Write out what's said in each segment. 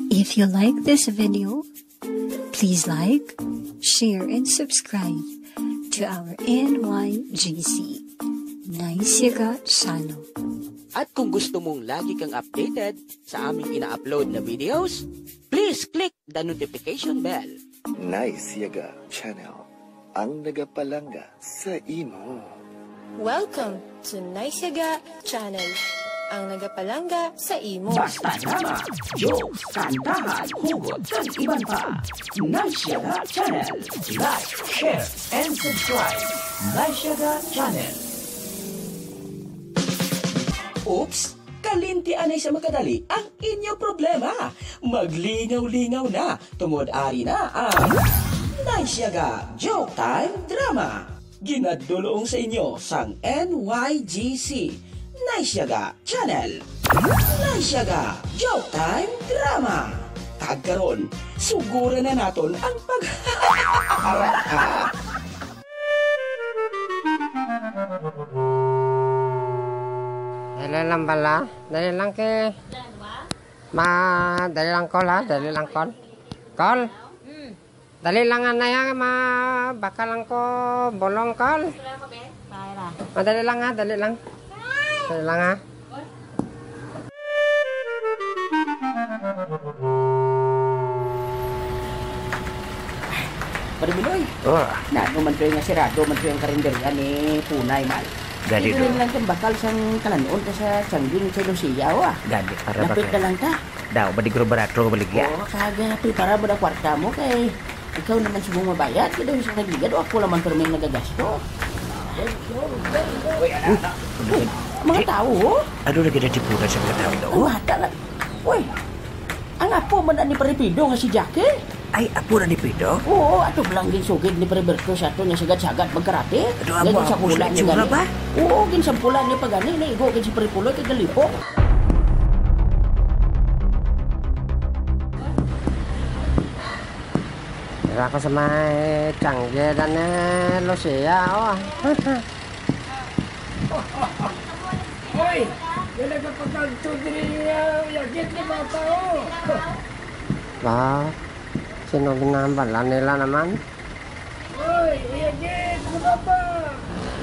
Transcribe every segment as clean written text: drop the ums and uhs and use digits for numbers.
If you like this video, please like, share, and subscribe to our NYGC Nice Yaga channel. At kung gusto mong lagi kang updated sa aming ina-upload na videos, please click the notification bell. Nice Yaga channel, ang nagapalanga sa imo. Welcome to Nice Yaga channel, ang nagapalanga sa imo. Basta drama, jokes, kantahan, hugot, at iban pa. Nice Yaga channel. Like, share, and subscribe. Nice Yaga channel. Oops! Kalintian ay sa makadali ang inyong problema. Maglingaw-lingaw na, tungod-ari na ang Nice Yaga Joke Time Drama. Ginadulong sa inyo sang NYGC Nice Yaga Channel. Nice Yaga Joke Time Drama. Kagkaroon, sugura na naton ang pag... Dali lang bala, dali lang ke. Dali lang call ha, dali lang call. Call. Dali lang anay ha, baka lang ko bolong call. Dali lang ha, dali lang. Dali lang ha. Pada Biloy, man ko yung sirado, man ko yung karinderya ni Punay mal. Gadi Ito lang kan bakal sang kalanon ka sa Changging sa Lucia wa. Gadi para Lapit na lang ta. Daw balik beratro balik ya. Oh, kaga para ba kwarta mo kay ikaw naman subong mabayad kada isang nagligad o ako laman perming nagagasto. Mga tao, Aduh lagi ada tipuan sa mga tao daw. hata lang. Uy, ang apo man ni Paripido nga si Jackie. Ay apo na ni Pido. Oo, ato belangging sugid ni Pariberto sa ato niya sagad-sagad magkarate. Aduh amo sa ako bulan sa niya tsura gani. ba? Oo, ginsampulan niya pagani na igo kin si Paripuloy kay Galipo. Dira ko sa may Changi dan Lucia oh. Hoy! Yan ang kapagkanto din yagit ni bata o. Ba, sino ginambalan nila naman? Hoy! Yagit! Ano ba?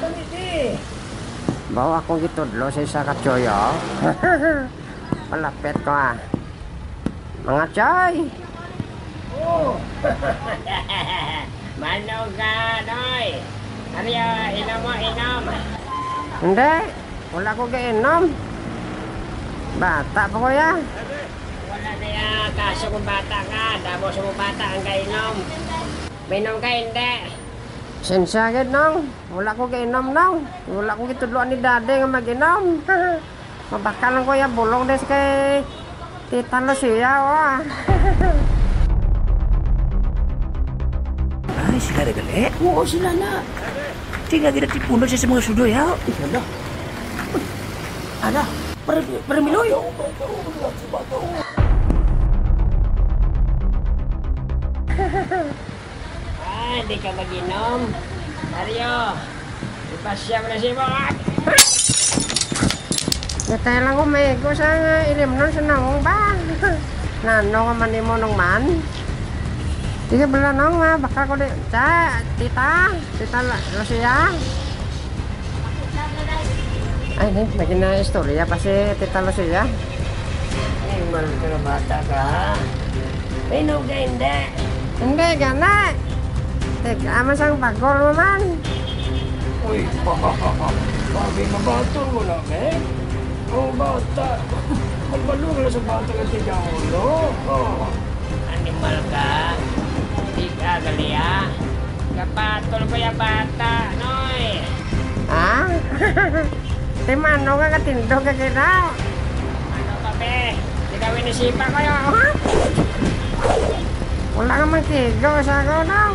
Pangiti! Bawa akong gitudlo sa isa ka choyo. Palapit ko ah. Mga choy! Oh! Manog ka, Noy. Ariyo, inom mo, inom. Hindi, wala ko kainom. Bata pa ko ya. Wala kaya kaso kung bata ka. Dabo sa mong bata ang kainom. Mainom ka, hindi. Sensya gid nong, wala ko kainom nong. Wala ko gitudloan ni dade nga mag-inom. Mabakalan ko ya bulong des kay Tita Lucia wa. Ay sila gali. Oo, sila na. Tinggal kita tipuan sa mga sudo ya. Ikala. Ada, Paramiloy. Hindi ka mag-inom. Ariyo, ipasya mo na si mo. Natay lang ko may ko sa ilim nun sa nangong ba. Nano ka man mo nung man. Tiga bala nong ha, baka ko di. Tita Lucia. Ay, may na istorya pa si Tita Lucia. Ay, mahal ka na bata ka. Mainom ka, hindi. Hindi, gana. Teka, aman sang pagol mo man. Uy! Babi mabatol mo lang eh. Oh, bata. Magbalong na sa bata ka tiga ulo. Oh. Animal ka. Hindi ka, galia. Kapatol ko yung bata, Noy. Ha? Timano ka katindog ka kita. Ano ka, be? Hindi ka winisipa ko yun. Wala ka magtigo sa ako daw.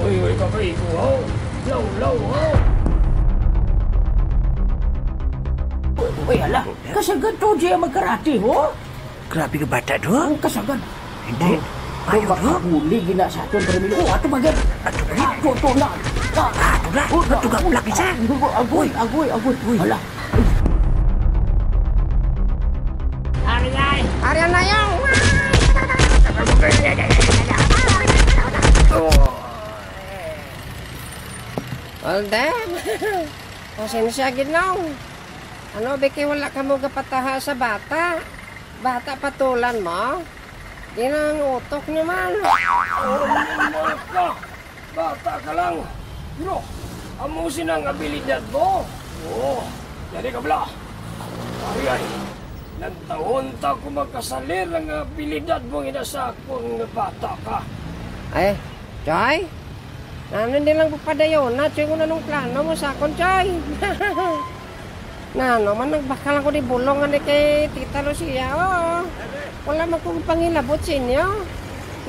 Uy, kakaigo ho. Law, ho. Uy, ala. Kasagad to diya magkarate ho. Grabe ka bata do. Ang kasagad. Hindi. Ay, baka huli gina sa aton Paramiloy. Oh, ato magad. Ato na. Ato na. Ato ka ulak isa. Agoy. Hala. Arian na yung! Well, damn! Pasensya, Ginong. Ano, Biki, wala ka mo kapataha sa bata? Bata patulan mo? Ginang utok naman. Ka! Bata ka lang. Pero, amusin ang abilidad mo. Oo, jadi ka bala. Ay, ng taon ta ko magkasalir ang abilidad mo inasakon nga bata ka. Ay, Choy? Ano hindi lang pupadayon na, Choy, kung anong plano mo sa akon, Choy? Na, man, nagbakal ako di bulong nga kay Tita Lucia, oo. Wala man kong pangilabot sa inyo.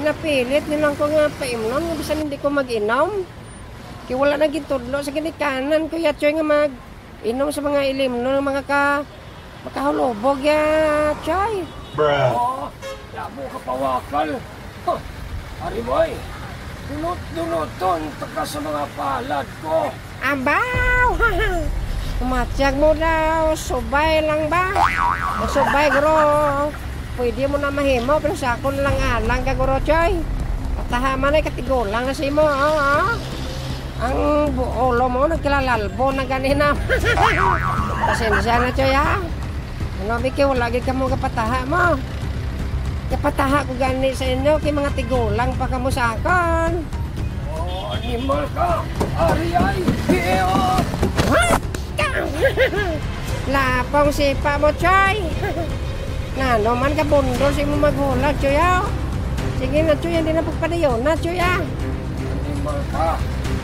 Napilit nilang ko nga paimnon, nga bisan hindi ko mag-inom. Kaya wala na gitudlo sa ginikanan, Kuya Choy, nga mag-inom sa mga ilimno ng mga makahulubog ya, Choy. Oo, labo ka pawakal. Ari boy, dunot-dunoton taka sa mga palad ko. Abaw! Umatyag mo daw, subay lang ba? Subay, guro. Pwede mo na mahimo, pero sa akon lang alang ka, guro, Choy. Katahaman ay katigulang na si mo, oo. Ang buolo mo, nagkilalalbo na ganina. Pasensya na, Choy, ha? Ano, Biki, wala ka mo kapataha mo. Kapataha ko gani sa inyo, kay mga tigulang pa ka mo sa akon. Oh, animal ka! Ari ay! Iyo! Lapong sipa mo, Choy. Nano man ka bundol si mo maghulag, Choy, ha? Sige na, Choy, hindi na pagpadayon na, Choy, ha? Animal ka!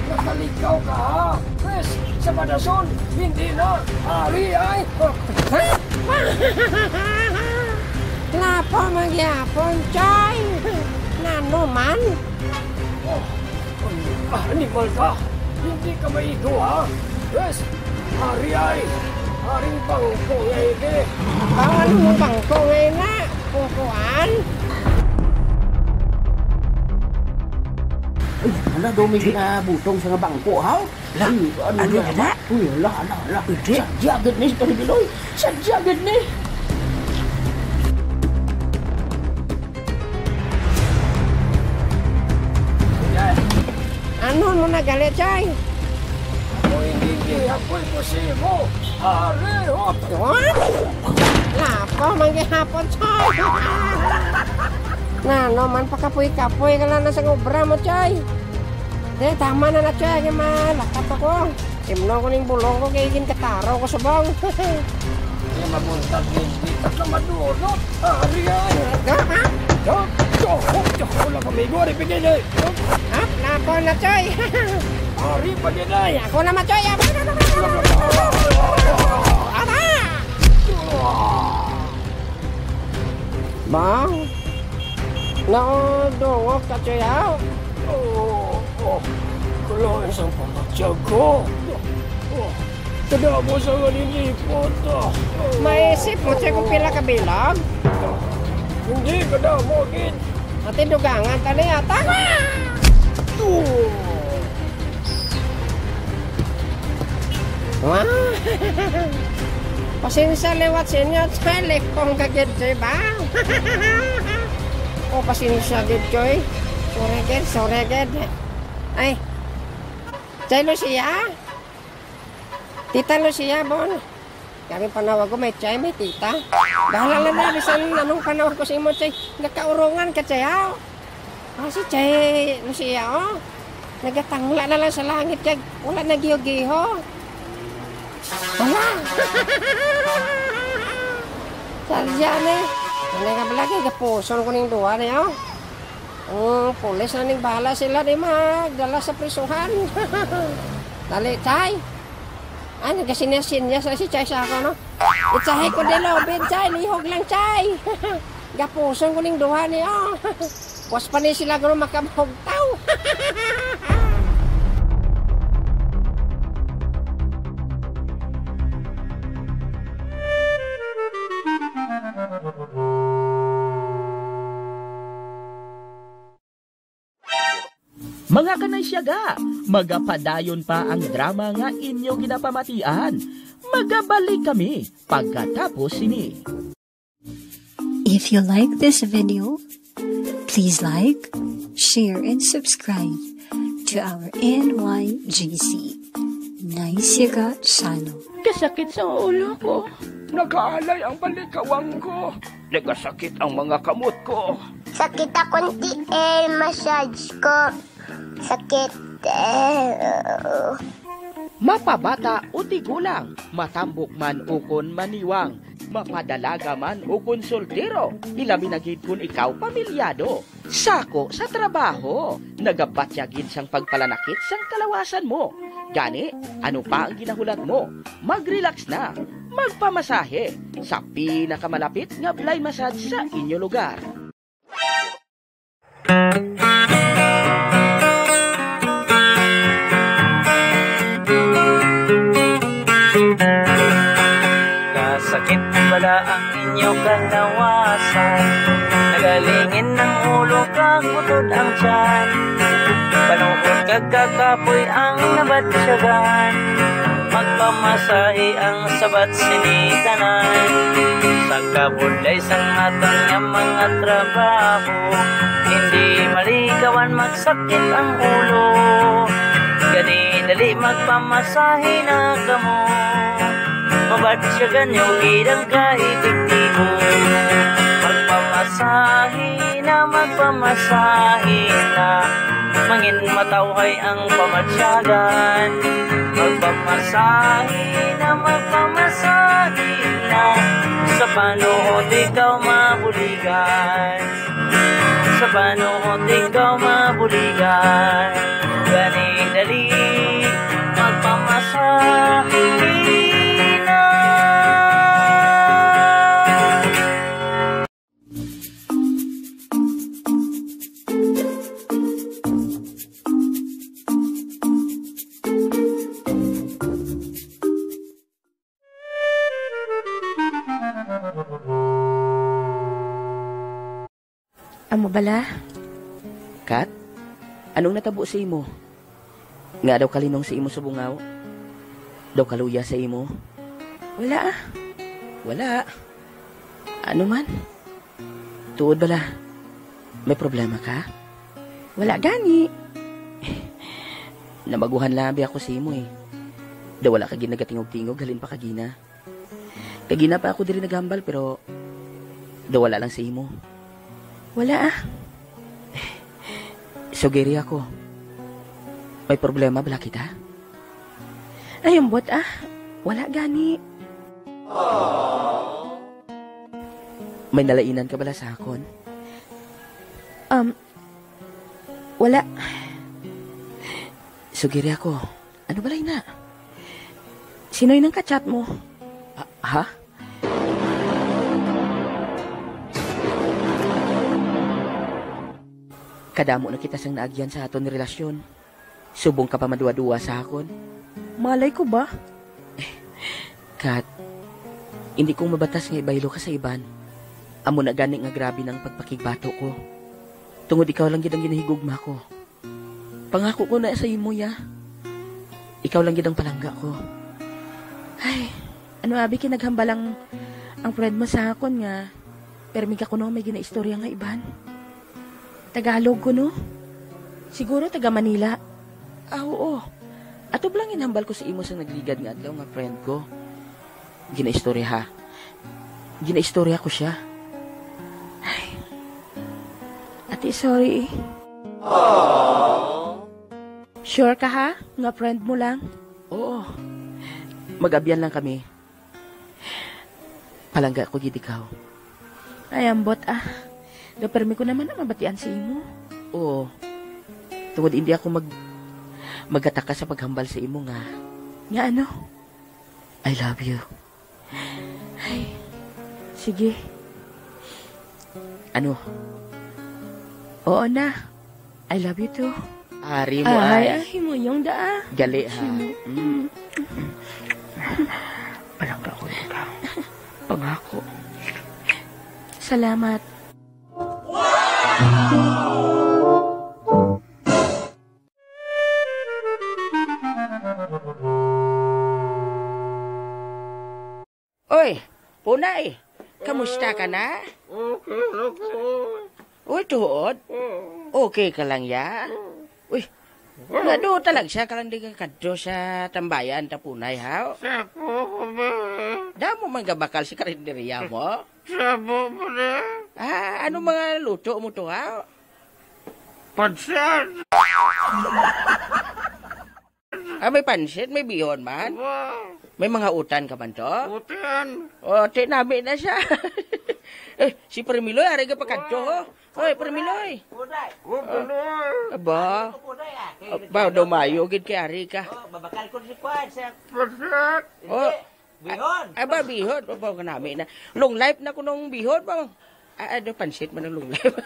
Nakalikaw ka, ha? Pres, sa padason, hindi na! Ari ay! Lapong magyapon, Choy. Nano man? Animal ka! Hindi ka maigo, ha? Pres, Ari ay! Aring bangko ngayon, Bawal mo bangko ngayon na, kukuan. Ay, wala daw may ginabutong sa bangko, ha? Ano na? Uy, ala. Sadya agad ni sa Biloy. Sadya agad ni. Ano mo nagalit, Choy? Ako hindi ako'y posibo. Ari, hop! What? Lapo, manggihapon, Choy. Nano man pakapoy-kapoy ka lang na sa ngobra mo, Choy. Tama na na, Choy. Malakat ako. Simno ko ning bulong ko kay kataraw ko subong. Hindi mabuntag hindi ka madurot. Ari ay! Wala kami go, ari pagilay. Lapo na, Choy. Ari pagilay. Ako naman, Choy. Bang? Naodongok ka, Choy, ha? Kailangan isang pamatsyag ko. Kada mo sa nalilipot. Maisip mo, Choy, kung pila ka bilang? Hindi, kada mo, kid. Ati dugangan tali ata. Wah. Pasensya lewat sini, Choy. Lepong kagad, Choy, ba? Oh, pasensya gid, Choy. Sore gid. Ay. Choy Lucia. Tita Lucia, bon. Kami panawag ko, may Choy, may tita. Bahala na, bisan anong panawag ko sa imo, Choy. Nagkaurungan ka, Choy, ha? Kasi Choy Lucia, oh. Nagatangla na lang sa langit, Choy. Wala nagiyo-giho. Wala. Sadya na. Ano nga pala kay gapuson ko ning duwa na, oh. Pulis na ning bahala sila di magdala sa prisuhan. Dali, Choy. Ay, nagkasinya-sinya sa si Choy sa ako, no? Itsahay ko di lobin, Choy. Lihog lang, Choy. Gapuson ko ning duha niya. Was pa ni sila gano'n makabhogtaw. Mga kanaysyaga, magapadayon pa ang drama nga inyo ginapamatian. Magabalik kami pagkatapos sini. If you like this video, please like, share, and subscribe to our NYGC Nice Yaga channel. Kasakit sa ulo ko. Nag-aalay ang balikawang ko. Nagasakit ang mga kamot ko. Sakit akong massage ko. Sakit. Mapabata o tigulang, matambok man o kon maniwang, mapadalaga man o kon soltero, ilami na gid kun ikaw pamilyado. Sako sa trabaho, nagabatyagin sang pagpalanakit sang kalawasan mo. Gani, ano pa ang ginahulat mo? Mag-relax na, magpamasahe sa pinakamalapit nga Blay Massage sa inyo lugar. Sakit bala ang inyong kalawasan, nagalingin ng ulo kag butod ang tiyan, panuod kag kakapoy ang nabatsyagan, magpamasahe ang sabat sinitanan, sa kabulay sang atang nga mga trabaho, hindi maligawan magsakit ang ulo, gani dali magpamasahe na kamo. Mabatsyagan yung gidang kaibig-ibo. Magpamasahe na mangin matawhay ang pamatsyagan. Magpamasahe na sa panuot ikaw mabuligan. Sa panuot ikaw mabuligan. Gani dali magpamasahe. Amo bala? Kat, anong natabo sa imo? Nga daw kalinong sa imo sa bungaw? Daw kaluya sa imo? Wala ah. Wala. Ano man? Tuod bala? May problema ka? Wala gani. Namaguhan labi ako sa imo eh. Daw wala ka ginagatingog-tingog, halin pa kagina. Kagina pa ako diri naghambal pero daw wala lang sa imo. Wala ah. Sugeri ako. May problema bala kita? Ayun bot ah. Wala gani. May nalainan ka bala sa akon? Wala. Sugeri ako. Ano balay na? Sino'y nang kachat mo? Ha? Kadamo na kita sang naagyan sa aton relasyon. Subong ka pa maduwa-duwa sa akon. Malay ko ba? Kat, hindi kong mabatas nga ibaylo ka sa iban. Amo na gani nga grabe ng pagpakigbato ko. Tungod ikaw lang gid ang ginahigugma ko. Pangako ko na sa imo ya. Ikaw lang gid ang palangga ko. Ay, ano abi kinaghambalang ang friend mo sa akon nga. Permi ka kuno may ginaistorya nga iban. Tagalog ko, no? Siguro taga Manila. Oo. Ato lang inhambal ko sa imo sa nagligad nga adlaw nga friend ko. Ginaistorya ha. Ginaistorya ko siya. Ay. Ate, sorry. Sure ka ha? Nga friend mo lang? Oo. Mag-abyan lang kami. Palangga ko gid ikaw. Ay, ambot ah. Dapermi ko naman na mabatian si imo. Oo. Tungod hindi ako magataka sa paghambal sa imo nga. Nga ano? I love you. Ay, sige. Ano? Oo na. I love you too. Ari mo ay. Ay, mo yung daa. Gali ha. Palangga ko ikaw. Pangako. Salamat. Oy, Punay, kamusta ka na? Okay na ko. Uy, tuod. Okay ka lang ya? Uy, nado talag siya ka lang di ka kadto sa tambayan tapunay ha? Sako ko ba? Damo man ka bakal si karinderiya mo? Sabo mo na. Ano mga luto mo to ha? Pansan. May pansit, may bihon man. May mga utan ka man to? Utan. O, tinami na siya. Si Permiloy, ari ka pa kadto ho? Oy, Permiloy. Aba. Ba, dumayo, gid kay ari ka. Babakal ko si Kwan sa... Pansan. Bihon. Aba, bihon. Aba, kanami na. Long life na ko nung bihon, ba? Ano, pansit man ang long life.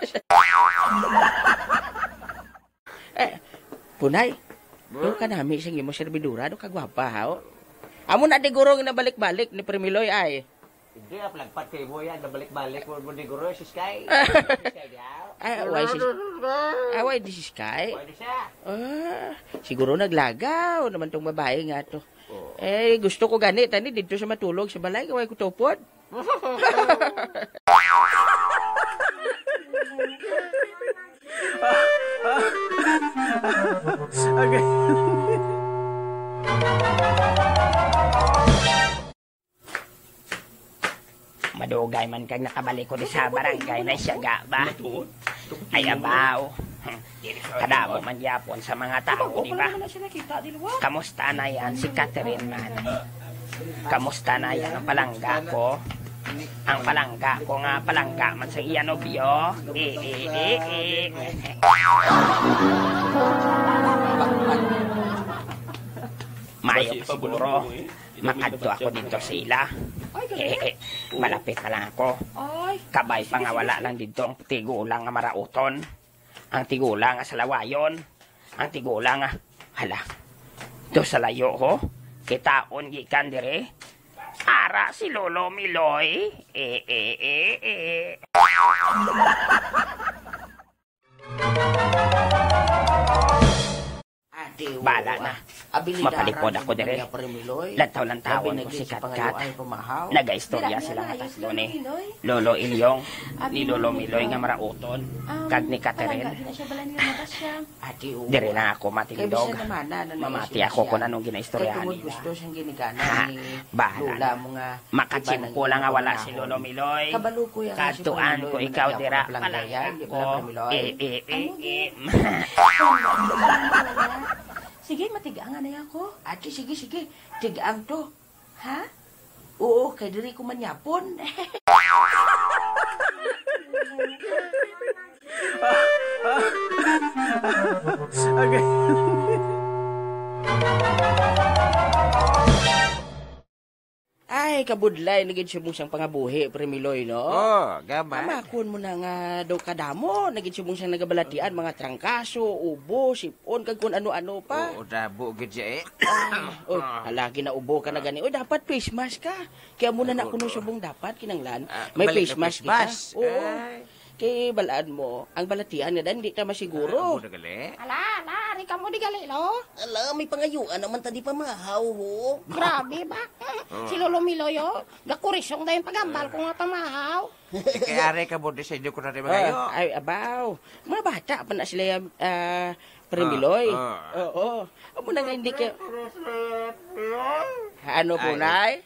Punay. Doon ka namin siyang imo servidura, doon ka gwapa, ha? Amo na di guro nga balik-balik ni Permiloy, ay. Hindi, plagpat kay mo yan, nabalik-balik mo di guro, si Sky. Why di si Sky? Why di siya? Siguro naglagaw naman tong babae nga to. Gusto ko ganit, ani, dito siya matulog sa balay, kaway ko tupod. Okay. Madugay man kang nakabalik ko di sa barangay na siyaga ba? Ay abaw. Kadamo man yapon sa mga tao, di ba? Kamusta na yan si Catherine man? Kamusta na yan ang palangga ko? Ang palangga ko nga palangga man sa iya nobyo. Mayo siguro. Makadto ako dito sila. Malapit na lang ako. Kabay pa nga wala lang dito ang tigulang nga marauton. Ang tigulang nga sa lawayon. Ang tigulang nga, hala, do sa layo ho. Kitaon gikan dire. Ara si Lolo Miloy. Bala na. Mapalipod ako dire. Lantaw-lantaw ko si Katkat. Nagaistorya sila nga tatlo ni Lolo Ilyong, ni Lolo Miloy nga marauton, kag ni Catherine. Dire na ako matindog. Mamati ako kung anong ginaistoryahan nila. Bahala. Makachimpo lang nga wala si Lolo Miloy. Katuan ko ikaw dira. Palaya ko. Sige, matigaan nga na ako. Ate, sige. Tigaan to. Ha? Oo, kay diri ko manyapon. Okay. Ay, kabudlay, naging siya mong siyang pangabuhi, Permiloy, no? Gaman. Kamakon mo na nga daw kadamo, naging siya mong siyang nagabalatian, mga trangkaso, ubo, sipon, kag kung ano-ano pa. Dabo, gid Halagi na ubo ka na gani. Dapat face mask ka. Kaya muna na kuno subong dapat, kinanglan. May face mask ka. Oo. Kay balaan mo, ang balatian nga dan, di ta masiguro. Ala, ari ka mo di gali, lo? Ala, may pangayuan naman tadi pa mahaw, ho. Grabe ba? Si Lolo Miloy, gakurisyong dahil pagambal ko nga pamahaw. Kaya ari ka mo di sa inyo ko na rin magayo. Ay, abaw. Mga bata pa na sila, Permiloy. Oo. Amo na nga hindi ka... Ano po, Nay?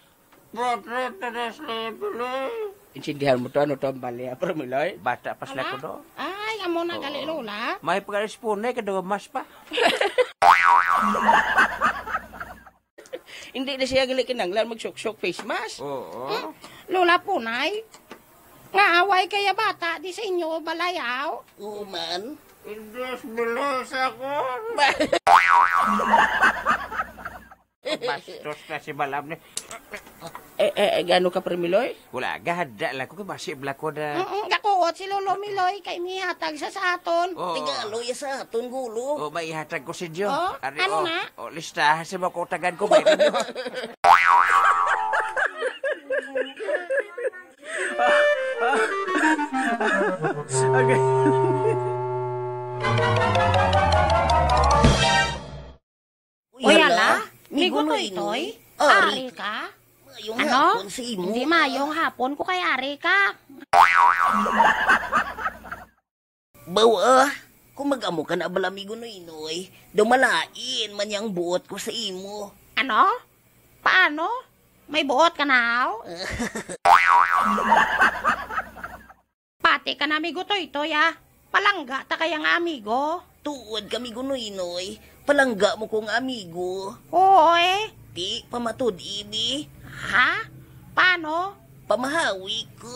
Intindihan mo to, ano to ang bali, Permiloy? Bata pa sila ko do. Ay, amo na gali, Lola. May pagalis po na, kada mas pa. Hindi na siya gali kinanglan mag-shock face mask. Oo. Lola po, Nay. Naaway kaya bata, di sa inyo balayaw. Oo, man. Indos bilos ako. Bastos na si Balam ni. Gano ka, Permiloy? Wala, gahada lang ko kay basi blako na. Gakuot si Lolo Miloy kay mihatag sa aton. Tigalo ya sa aton gulo. May ihatag ko si Jo. Ano na? Listahan sa mga kutagan ko ba ito? Okay. Uy, ala? Migo to itoy? Ari ka? Mayong Ano? hapon si imo. Hindi mayong hapon ko kay ari ka. Bawa, kung mag-amo ka na balamigo no inoy, dumalain man yung buot ko sa imo. Ano? Paano? May buot ka na? Pati ka na amigo Toy-Toy ah. Palangga ta kaya nga amigo. Tuod kami gunoy-noy, palangga mo kong amigo. Oo eh. Di, pamatud ini. Ha? Paano? Pamahawi ko.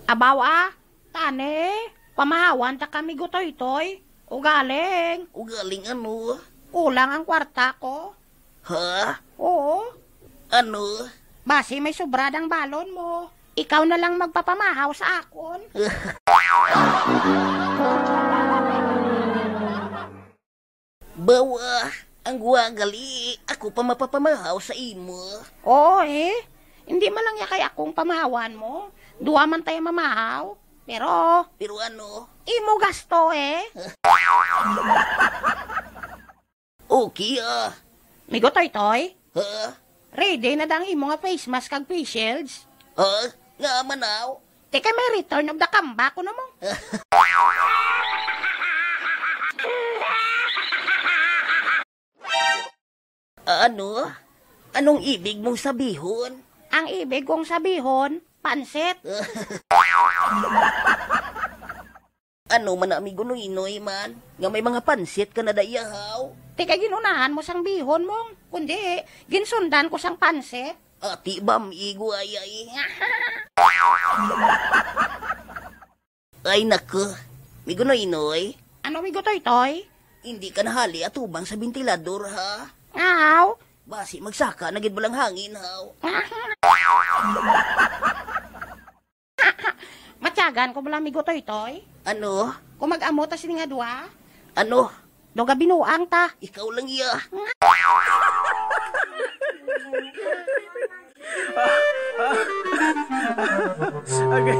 Abaw ah. Tane, pamahawan ta kami Toy-Toy. Ugaling. Ugaling ano? Kulang ang kwarta ko. Ha? Oo. Ano? Basi may sobradang balon mo. Ikaw na lang magpapamahaw sa akon. Bawa, ang guwagali. Ako pa mapapamahaw sa imo. Oo eh. Hindi man lang yakay akong pamahawan mo. Duwa man tayo mamahaw. Pero ano? Imo gasto eh. Okay ah. Migo Toy-Toy? Ha? Ready na dang imo nga face mask kag face shields? Ha? Nga manaw? Teka may return of the comeback ko na mo. Ano? Anong ibig mong sabihon? Ang ibig kong sabihon, pansit. Ano man amigo noy man? Nga may mga pansit ka na dayahaw? Teka ginunahan mo sang bihon mong. Kundi, ginsundan ko sang pansit. Ati bam igo ay. Ay nako, migo noy. Ano migo Toy-Toy? Hindi ka nahali atubang sa ventilador ha? Aw. Basi magsaka nagid balang hangin haw. Matyagan ko bala migo Toy-Toy. Ano? Kung mag-amo ta sini nga dua. Ano? Doga binuang ta. Ikaw lang iya. Okay.